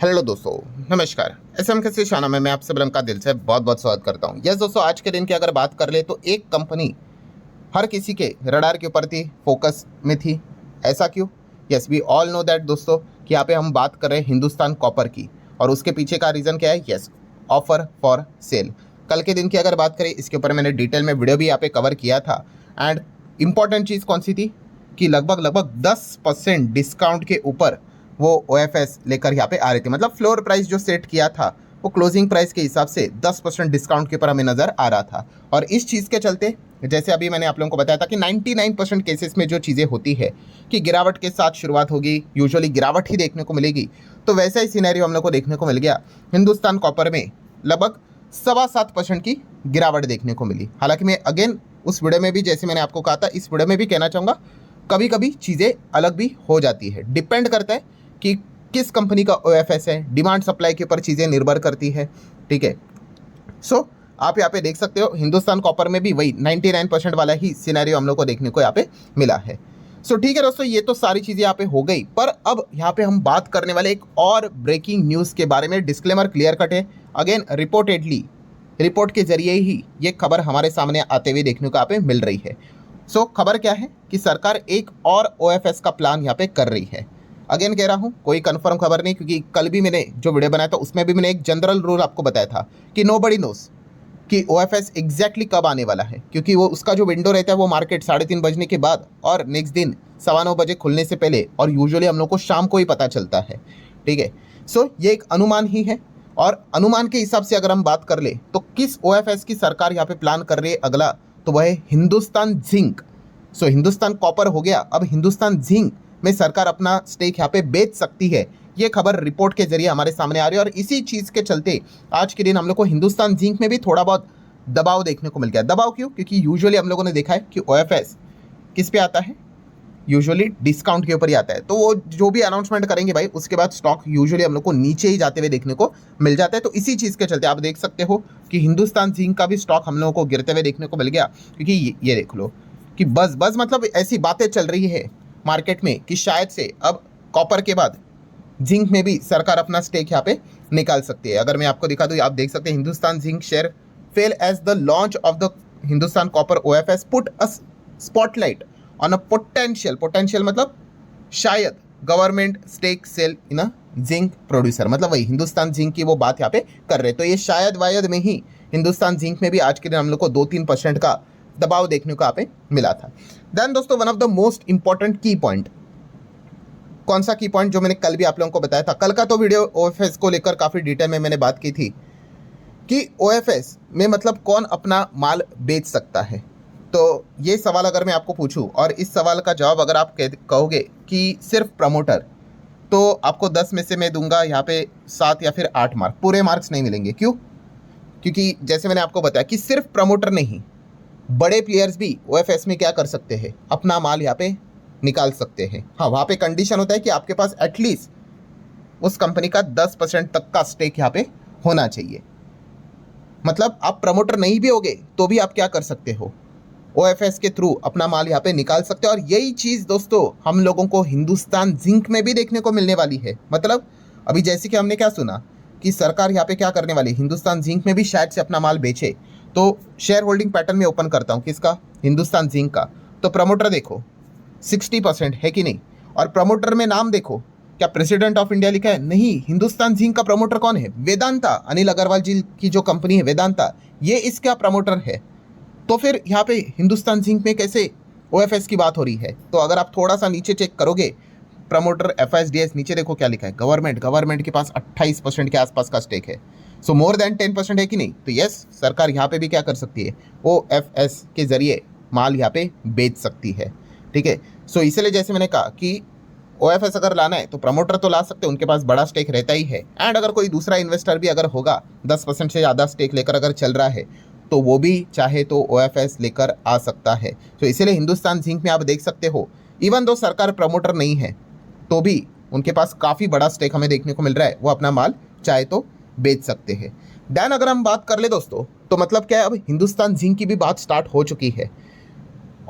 Hello दोस्तों, नमस्कार। SM के शाना में मैं आप सब रंग का दिल से बहुत बहुत स्वागत करता हूं। यस दोस्तों, आज के दिन की अगर बात कर ले तो एक कंपनी हर किसी के रडार के ऊपर थी, फोकस में थी। ऐसा क्यों? Yes, we all know that दोस्तों कि यहाँ पे हम बात कर रहे हैं हिंदुस्तान कॉपर की, और उसके पीछे का रीज़न क्या है? Yes, offer for sale. कल के दिन की अगर बात करें, इसके ऊपर मैंने डिटेल में वीडियो भी यहाँ पे कवर किया था। एंड इम्पॉर्टेंट चीज़ कौन सी थी कि लगभग 10% डिस्काउंट के ऊपर वो OFS लेकर यहाँ पे आ रही थी। मतलब फ्लोर प्राइस जो सेट किया था वो क्लोजिंग प्राइस के हिसाब से 10% डिस्काउंट के ऊपर हमें नज़र आ रहा था। और इस चीज़ के चलते, जैसे अभी मैंने आप लोगों को बताया था कि 99% केसेस में जो चीज़ें होती है कि गिरावट के साथ शुरुआत होगी, यूजुअली गिरावट ही देखने को मिलेगी। तो वैसा ही सिनेरियो हम लोग को देखने को मिल गया। हिंदुस्तान कॉपर में लगभग 7.25% की गिरावट देखने को मिली। हालांकि मैं अगेन उस वीडियो में भी, जैसे मैंने आपको कहा था, इस वीडियो में भी कहना चाहूँगा, कभी कभी चीज़ें अलग भी हो जाती है। डिपेंड करता है कि किस कंपनी का OFS है, डिमांड सप्लाई के ऊपर चीज़ें निर्भर करती है। ठीक है, सो आप यहाँ पे देख सकते हो हिंदुस्तान कॉपर में भी वही 99% वाला ही सिनेरियो हम लोग को देखने को यहाँ पे मिला है। सो ठीक है दोस्तों, ये तो सारी चीज़ें यहाँ पे हो गई, पर अब यहाँ पे हम बात करने वाले एक और ब्रेकिंग न्यूज़ के बारे में। डिस्क्लेमर क्लियर कट है, अगेन रिपोर्टेडली, रिपोर्ट के जरिए ही ये खबर हमारे सामने आते हुए देखने को यहाँ पे मिल रही है। सो खबर क्या है कि सरकार एक और OFS का प्लान यहाँ पे कर रही है। अगेन कह रहा हूँ, कोई कंफर्म खबर नहीं, क्योंकि कल भी मैंने जो वीडियो बनाया था उसमें भी मैंने एक जनरल रूल आपको बताया था कि नोबडी नोस कि OFS एग्जैक्टली कब आने वाला है, क्योंकि वो उसका जो विंडो रहता है वो मार्केट 3:30 बजने के बाद और नेक्स्ट दिन 9:15 बजे खुलने से पहले, और यूजुअली हम लोग को शाम को ही पता चलता है। ठीक है, सो ये एक अनुमान ही है, और अनुमान के हिसाब से अगर हम बात कर ले तो किस OFS की सरकार यहाँ पे प्लान कर रही है अगला, तो वह है हिंदुस्तान जिंक। सो हिंदुस्तान कॉपर हो गया, अब हिंदुस्तान जिंक में सरकार अपना स्टेक यहाँ पे बेच सकती है। ये खबर रिपोर्ट के जरिए हमारे सामने आ रही है, और इसी चीज़ के चलते आज के दिन हम लोग को हिंदुस्तान जिंक में भी थोड़ा बहुत दबाव देखने को मिल गया। दबाव क्यों? क्योंकि यूजुअली हम लोगों ने देखा है कि OFS किस पे आता है, यूजुअली डिस्काउंट के ऊपर ही आता है। तो वो जो भी अनाउंसमेंट करेंगे भाई, उसके बाद स्टॉक यूजुअली हम लोग को नीचे ही जाते हुए देखने को मिल जाता है। तो इसी चीज़ के चलते आप देख सकते हो कि हिंदुस्तान जिंक का भी स्टॉक हम लोगों को गिरते हुए देखने को मिल गया। क्योंकि ये देख लो कि बस मतलब ऐसी बातें चल रही है मार्केट में कि शायद से अब कॉपर के बाद जिंक में भी सरकार अपना स्टेक यहाँ पे निकाल सकती है। अगर मैं आपको दिखा दूँ, आप देख सकते हैं Hindustan zinc share fell as the launch of the Hindustan copper OFS put a spotlight on a potential मतलब शायद government stake sale in a zinc producer. मतलब वही हिंदुस्तान जिंक की वो बात यहाँ पे कर रहे हैं। तो ये शायद वायद में ही हिंदुस्तान जिंक में भी आज के दिन हम लोग को 2-3% का दबाव देखने को यहाँ पे मिला था। देन दोस्तों, one of the most important की पॉइंट, कौन सा की पॉइंट, जो मैंने कल भी आप लोगों को बताया था। कल का तो वीडियो OFS को लेकर काफ़ी डिटेल में मैंने बात की थी कि OFS में मतलब कौन अपना माल बेच सकता है। तो ये सवाल अगर मैं आपको पूछूं, और इस सवाल का जवाब अगर आप कहोगे कि सिर्फ प्रमोटर, तो आपको 10 में से मैं दूंगा यहाँ पे 7 या फिर 8 मार्क, पूरे मार्क्स नहीं मिलेंगे। क्यों? क्योंकि जैसे मैंने आपको बताया कि सिर्फ प्रमोटर नहीं, बड़े प्लेयर्स भी OFS में क्या कर सकते हैं, अपना माल यहाँ पे निकाल सकते हैं। हाँ, वहाँ पे कंडीशन होता है कि आपके पास एटलीस्ट उस कंपनी का 10% तक का स्टेक यहाँ पे होना चाहिए। मतलब आप प्रमोटर नहीं भी होगे तो भी आप क्या कर सकते हो, OFS के थ्रू अपना माल यहाँ पे निकाल सकते हो। और यही चीज़ दोस्तों हम लोगों को हिंदुस्तान जिंक में भी देखने को मिलने वाली है। मतलब अभी जैसे कि हमने क्या सुना कि सरकार यहाँ पे क्या करने वाली है, हिंदुस्तान जिंक में भी शायद से अपना माल बेचे। तो शेयर होल्डिंग पैटर्न में ओपन करता हूँ किसका, हिंदुस्तान जिंक का। तो प्रमोटर देखो 60% है कि नहीं, और प्रमोटर में नाम देखो, क्या प्रेसिडेंट ऑफ इंडिया लिखा है? नहीं। हिंदुस्तान जिंक का प्रमोटर कौन है? वेदांता, अनिल अग्रवाल जी की जो कंपनी है वेदांता, ये इसका प्रमोटर है। तो फिर यहाँ पे हिंदुस्तान जिंक में कैसे OFS की बात हो रही है? तो अगर आप थोड़ा सा नीचे चेक करोगे, प्रमोटर FSDS, नीचे देखो क्या लिखा है, गवर्नमेंट के पास 28% के आसपास का स्टेक है। सो मोर देन 10% है कि नहीं? तो यस, सरकार यहाँ पे भी क्या कर सकती है, OFS के जरिए माल यहाँ पे बेच सकती है। ठीक है, सो इसलिए जैसे मैंने कहा कि OFS अगर लाना है तो प्रमोटर तो ला सकते हैं, उनके पास बड़ा स्टेक रहता ही है। एंड अगर कोई दूसरा इन्वेस्टर भी अगर होगा 10% से ज़्यादा स्टेक लेकर अगर चल रहा है, तो वो भी चाहे तो OFS लेकर आ सकता है। तो इसीलिए हिंदुस्तान जिंक में आप देख सकते हो, इवन दो सरकार प्रमोटर नहीं है तो भी उनके पास काफ़ी बड़ा स्टेक हमें देखने को मिल रहा है, वो अपना माल चाहे तो बेच सकते हैं। देन अगर हम बात कर ले दोस्तों, तो मतलब क्या है, अब हिंदुस्तान जिंक की भी बात स्टार्ट हो चुकी है।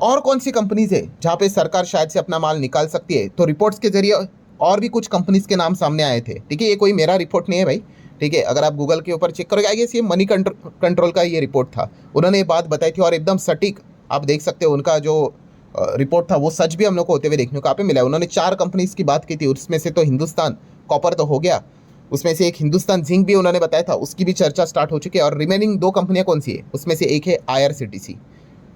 और कौन सी कंपनीज है जहाँ पे सरकार शायद से अपना माल निकाल सकती है? तो रिपोर्ट्स के जरिए और भी कुछ कंपनीज के नाम सामने आए थे। ठीक है, ये कोई मेरा रिपोर्ट नहीं है भाई। ठीक है, अगर आप गूगल के ऊपर चेक करोगे, आई गेस ये मनी कंट्रोल का ये रिपोर्ट था, उन्होंने ये बात बताई थी और एकदम सटीक आप देख सकते हो। उनका जो रिपोर्ट था वो सच भी हम लोग को होते हुए देखने को यहाँ पे मिला है। उन्होंने 4 कंपनीज की बात की थी, उसमें से तो हिंदुस्तान कॉपर तो हो गया, उसमें से एक हिंदुस्तान जिंक भी उन्होंने बताया था, उसकी भी चर्चा स्टार्ट हो चुकी है। और रिमेनिंग 2 कंपनियां कौन सी है, उसमें से एक है IRCTC।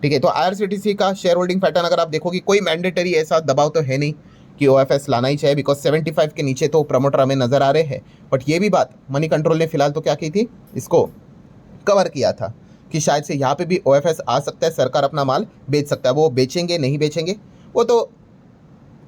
ठीक है, तो IRCTC का शेयर होल्डिंग पैटर्न अगर आप देखोगे, कोई मैंडेटरी ऐसा दबाव तो है नहीं कि OFS लाना ही चाहिए, बिकॉज 75 के नीचे तो प्रमोटर हमें नजर आ रहे हैं। बट ये भी बात मनी कंट्रोल ने फिलहाल तो क्या की थी, इसको कवर किया था कि शायद से यहाँ पे भी OFS आ सकता है, सरकार अपना माल बेच सकता है। वो बेचेंगे नहीं बेचेंगे वो तो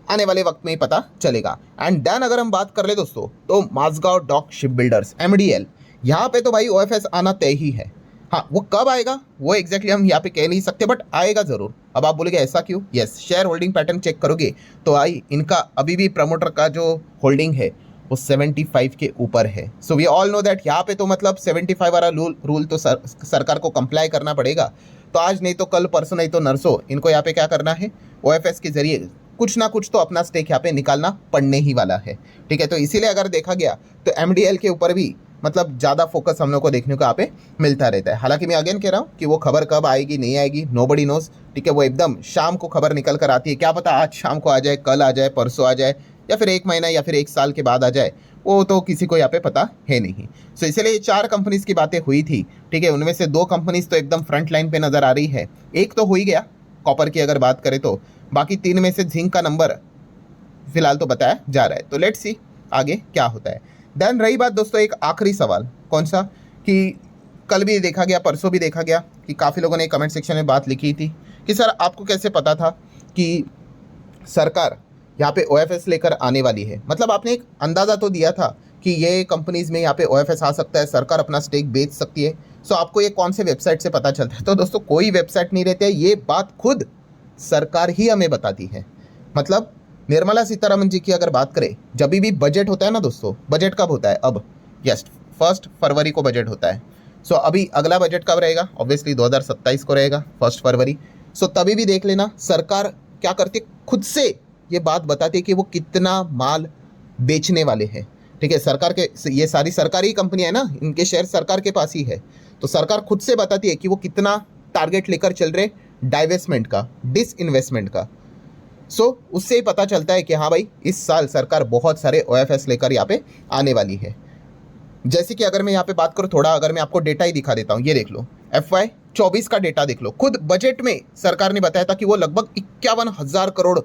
आने वाले वक्त में ही पता चलेगा। एंड देन अगर हम बात कर ले दोस्तों, तो Mazagon dock ship builders MDL, यहाँ पे तो भाई OFS आना तय ही है। हाँ, वो कब आएगा वो एग्जैक्टली हम यहाँ पे कह नहीं सकते, बट आएगा जरूर। अब आप बोलेंगे ऐसा क्यों? Yes, share holding pattern check करोगे तो आई इनका अभी भी प्रमोटर का जो होल्डिंग है वो 75 के ऊपर है। So we all know that यहाँ पे तो मतलब 75 वाला रूल तो सरकार को कंप्लाई करना पड़ेगा। तो आज नहीं तो कल, परसों नहीं तो नरसों, इनको यहाँ पे क्या करना है, OFS के जरिए कुछ ना कुछ तो अपना स्टेक यहाँ पे निकालना पड़ने ही वाला है। ठीक है, तो इसीलिए अगर देखा गया तो MDL के ऊपर भी मतलब ज़्यादा फोकस हम लोग को देखने को यहाँ पे मिलता रहता है। हालांकि मैं अगेन कह रहा हूँ कि वो खबर कब आएगी नहीं आएगी नोबडी नोज। ठीक है, वो एकदम शाम को खबर निकल कर आती है, क्या पता आज शाम को आ जाए, कल आ जाए, परसों आ जाए, या फिर 1 महीना या फिर 1 साल के बाद आ जाए, वो तो किसी को यहाँ पे पता है नहीं। सो इसलिए ये 4 कंपनीज की बातें हुई थी। ठीक है, उनमें से 2 कंपनीज तो एकदम फ्रंट लाइन पे नजर आ रही है, एक तो हो ही गया कॉपर की अगर बात करें तो, बाकी 3 में से जिंक का नंबर फिलहाल तो बताया जा रहा है। तो लेट्स सी आगे क्या होता है। देन रही बात दोस्तों एक आखिरी सवाल, कौन सा, कि कल भी देखा गया, परसों भी देखा गया कि काफ़ी लोगों ने कमेंट सेक्शन में बात लिखी थी कि सर आपको कैसे पता था कि सरकार यहाँ पे OFS लेकर आने वाली है। मतलब आपने एक अंदाज़ा तो दिया था कि ये कंपनीज में यहाँ पे OFS आ सकता है, सरकार अपना स्टेक बेच सकती है। सो आपको ये कौन से वेबसाइट से पता चलता है? तो दोस्तों कोई वेबसाइट नहीं रहते, ये बात खुद सरकार ही हमें बताती है। मतलब निर्मला सीतारमण जी की अगर बात करें, जब भी बजट होता है ना दोस्तों, बजट कब होता है अब, यस 1 फरवरी को बजट होता है। सो अभी अगला बजट कब रहेगा, ऑब्वियसली 2027 को रहेगा 1 फरवरी। सो तभी भी देख लेना सरकार क्या करती है, खुद से ये बात बताती है कि वो कितना माल बेचने वाले हैं। ठीक है, सरकार के ये सारी सरकारी कंपनियां है ना, इनके शेयर सरकार के पास ही है, तो सरकार खुद से बताती है कि वो कितना टारगेट लेकर चल रहे डाइवेस्टमेंट का, डिसइन्वेस्टमेंट का। सो उससे ही पता चलता है कि हाँ भाई इस साल सरकार बहुत सारे OFS लेकर यहाँ पे आने वाली है। जैसे कि अगर मैं यहाँ पे बात करूँ थोड़ा, अगर मैं आपको डेटा ही दिखा देता हूँ, ये देख लो FY 24 का डेटा देख लो। खुद बजट में सरकार ने बताया था कि वो लगभग 51,000 करोड़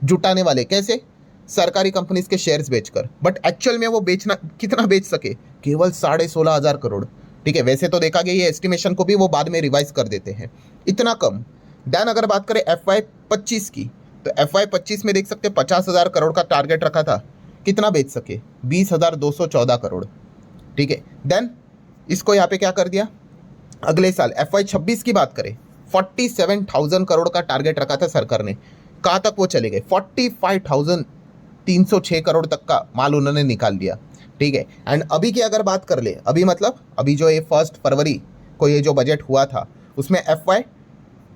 जुटाने वाले, कैसे, सरकारी कंपनीज के शेयर्स बेचकर। बट एक्चुअल में वो बेचना कितना बेच सके, केवल 16,500 करोड़। ठीक है, वैसे तो देखा गया ये एस्टिमेशन को भी वो बाद में रिवाइज कर देते हैं, इतना कम। देन अगर बात करें FY 25 की, तो FY 25 में देख सकते 50,000 करोड़ का टारगेट रखा था, कितना बेच सके, 20,214 करोड़। ठीक है, देन इसको यहाँ पे क्या कर दिया, अगले साल FY 26 की बात करें, 47,000 करोड़ का टारगेट रखा था सरकार ने, कहाँ तक वो चले गए, 45,306 करोड़ तक का माल उन्होंने निकाल दिया। ठीक है, एंड अभी की अगर बात कर ले, अभी मतलब अभी जो ये 1 फरवरी को ये जो बजट हुआ था, उसमें FY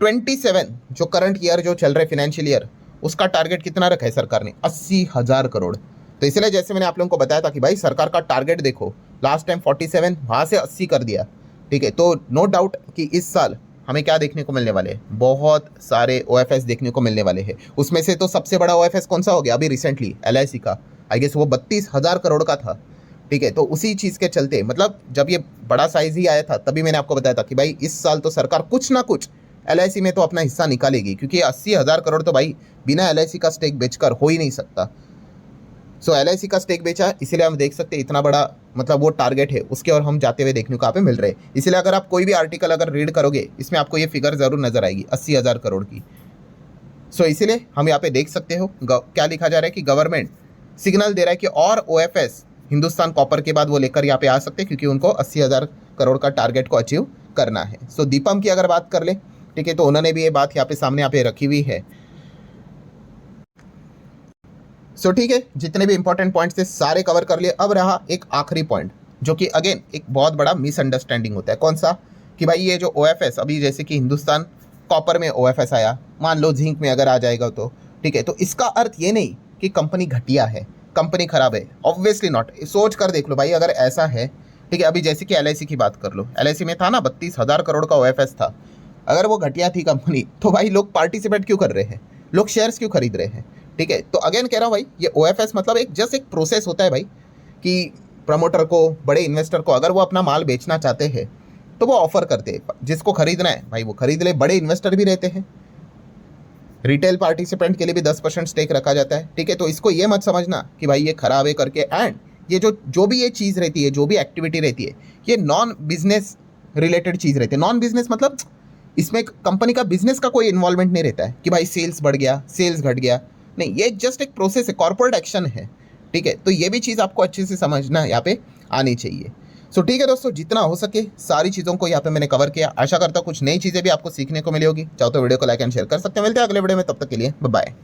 27 जो करंट ईयर जो चल रहे फाइनेंशियल ईयर, उसका टारगेट कितना रखा है सरकार ने, 80,000 करोड़। तो इसलिए जैसे मैंने आप लोगों को बताया था कि भाई सरकार का टारगेट देखो, लास्ट टाइम 47, वहाँ से 80 कर दिया। ठीक है, तो नो डाउट कि इस साल हमें क्या देखने को मिलने वाले हैं, बहुत सारे OFS देखने को मिलने वाले हैं। उसमें से तो सबसे बड़ा OFS कौन सा हो गया अभी रिसेंटली, LIC का, आई गेस वो 32,000 करोड़ का था। ठीक है, तो उसी चीज़ के चलते, मतलब जब ये बड़ा साइज ही आया था तभी मैंने आपको बताया था कि भाई इस साल तो सरकार कुछ ना कुछ LIC में तो अपना हिस्सा निकालेगी, क्योंकि 80,000 करोड़ तो भाई बिना LIC का स्टेक बेचकर हो ही नहीं सकता। सो LIC का स्टेक बेचा, इसीलिए हम देख सकते हैं इतना बड़ा मतलब वो टारगेट है, उसके और हम जाते हुए देखने को यहाँ पे मिल रहे हैं। इसलिए अगर आप कोई भी आर्टिकल अगर रीड करोगे, इसमें आपको ये फिगर ज़रूर नजर आएगी 80,000 करोड़ की। सो इसीलिए हम यहाँ पे देख सकते हो क्या लिखा जा रहा है कि गवर्नमेंट सिग्नल दे रहा है कि और OFS हिंदुस्तान कॉपर के बाद वो लेकर यहाँ पे आ सकते हैं, क्योंकि उनको 80,000 करोड़ का टारगेट को अचीव करना है। सो दीपम की अगर बात कर ले, ठीक है, तो उन्होंने भी ये बात यहाँ पे सामने यहाँ पे रखी हुई है। सो ठीक है, जितने भी इंपॉर्टेंट पॉइंट्स थे सारे कवर कर लिए। अब रहा एक आखिरी पॉइंट, जो कि अगेन एक बहुत बड़ा मिसअंडरस्टैंडिंग होता है, कौन सा, कि भाई ये जो OFS अभी जैसे कि हिंदुस्तान कॉपर में OFS आया, मान लो जिंक में अगर आ जाएगा तो ठीक है, तो इसका अर्थ ये नहीं कि कंपनी घटिया है, कंपनी खराब है, ऑब्वियसली नॉट। सोच कर देख लो भाई, अगर ऐसा है, ठीक है, अभी जैसे कि LIC की बात कर लो, LIC में था ना 32,000 करोड़ का OFS था। अगर वो घटिया थी कंपनी तो भाई लोग पार्टिसिपेट क्यों कर रहे हैं, लोग शेयर्स क्यों खरीद रहे हैं? ठीक है, तो अगेन कह रहा हूँ भाई, ये OFS मतलब एक जस्ट एक प्रोसेस होता है भाई, कि प्रमोटर को, बड़े इन्वेस्टर को अगर वो अपना माल बेचना चाहते हैं तो वो ऑफर करते हैं, जिसको खरीदना है भाई वो खरीद ले। बड़े इन्वेस्टर भी रहते हैं, रिटेल पार्टिसिपेंट के लिए भी 10% स्टेक रखा जाता है। ठीक है, तो इसको ये मत समझना कि भाई ये खराब है करके। एंड ये जो भी ये चीज़ रहती है, जो भी एक्टिविटी रहती है, ये नॉन बिजनेस रिलेटेड चीज़ रहती है। नॉन बिजनेस मतलब इसमें कंपनी का बिजनेस का कोई इन्वॉल्वमेंट नहीं रहता है कि भाई सेल्स बढ़ गया, सेल्स घट गया, नहीं, ये जस्ट एक प्रोसेस है, कॉर्पोरेट एक्शन है। ठीक है, तो ये भी चीज़ आपको अच्छे से समझना यहाँ पे आनी चाहिए। सो ठीक है दोस्तों, जितना हो सके सारी चीज़ों को यहाँ पे मैंने कवर किया। आशा करता हूँ कुछ नई चीज़ें भी आपको सीखने को मिली होगी। चाहो तो वीडियो को लाइक एंड शेयर कर सकते हैं। मिलते हैं अगले वीडियो में, तब तक के लिए बाय बाय।